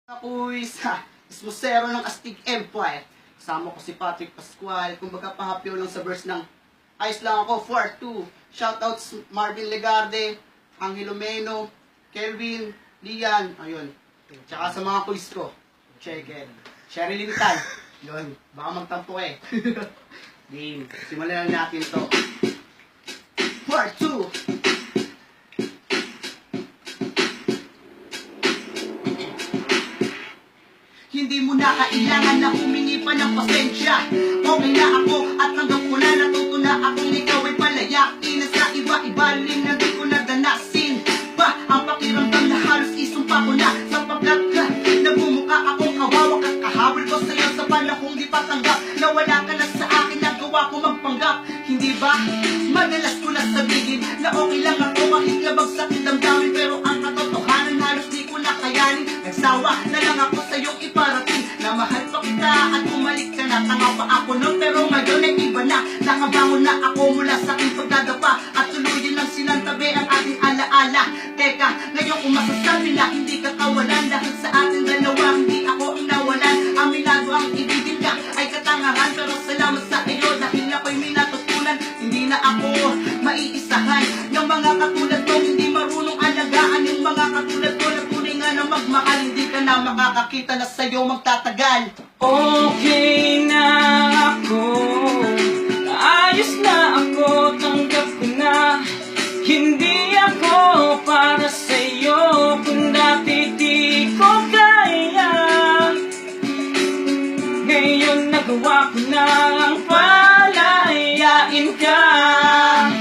Ako'y sa Ismosero ng Astig Empire. Kasama ko si Patrick Pascual. Kumbaga pahapyaw lang sa verse ng ayos lang ako, 4-2. Shoutouts Marvin Legarde, Angelo Meno, Kelvin, Lian, ayun. Tsaka sa mga quiz ko. Check it. Sherilyn Tan. Yun, baka magtampo eh. Game. Simulan na natin to. 4-2. Hindi mo na kailangan na humingi pa ng pasensya. Okay na ako at hanggang ko na natuto na akong ikaw ay palayakin. Na sa iba-ibaling na di ko nadanasin pa ang pakiramdam na halos isumpa ko na. Sapagkat nagmumukha akong kawawa at kahawil ko sa'yo sa panahong di patanggap. Na wala ka na sa akin, nagawa ko magpanggap. Hindi ba? Madalas ko na sabihin na okay lang ako kahit labag sakit damdamin. Pero ang katotohanan halos di ko na kayanin. Nagsawa na lang ako sa'yong iparating na mahal pa kita at bumalik ka na. Tanga pa ako nun pero ngayon ay iba na. Nakabangon na ako mula sa aking pagdadapa at tuluyin lang sinantabi ang ating alaala. Teka, ngayon kung masasabi na hindi ka kawalan dahil sa ating dalawa hindi ako ang nawalan. Aminado ang ibigin ka ay katangahan pero salamat sa iyo dahil ako'y may natutunan. Hindi na ako maiisahan ng mga katulad ko, hindi marunong alagaan yung mga katulad ko na tunay nga na magmahal. Hindi ka na makakakita na sa'yo magtatagal. Okay na ako, ayos na ako, tanggap ko na. Hindi ako para sa'yo kung dati di ko kaya. Ngayon nagawa ko na ang palayain ka.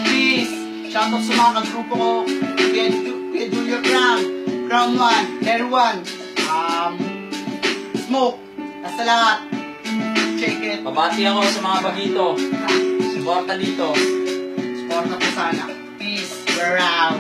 Please, shoutout sa mga kagrupo ko. Kuya Junior Crown, Crown 1, Air 1, Smoke, nasa lahat. Check it. Babati ako sa mga bagito. Suporta dito. Support na po sana. Peace, we're out.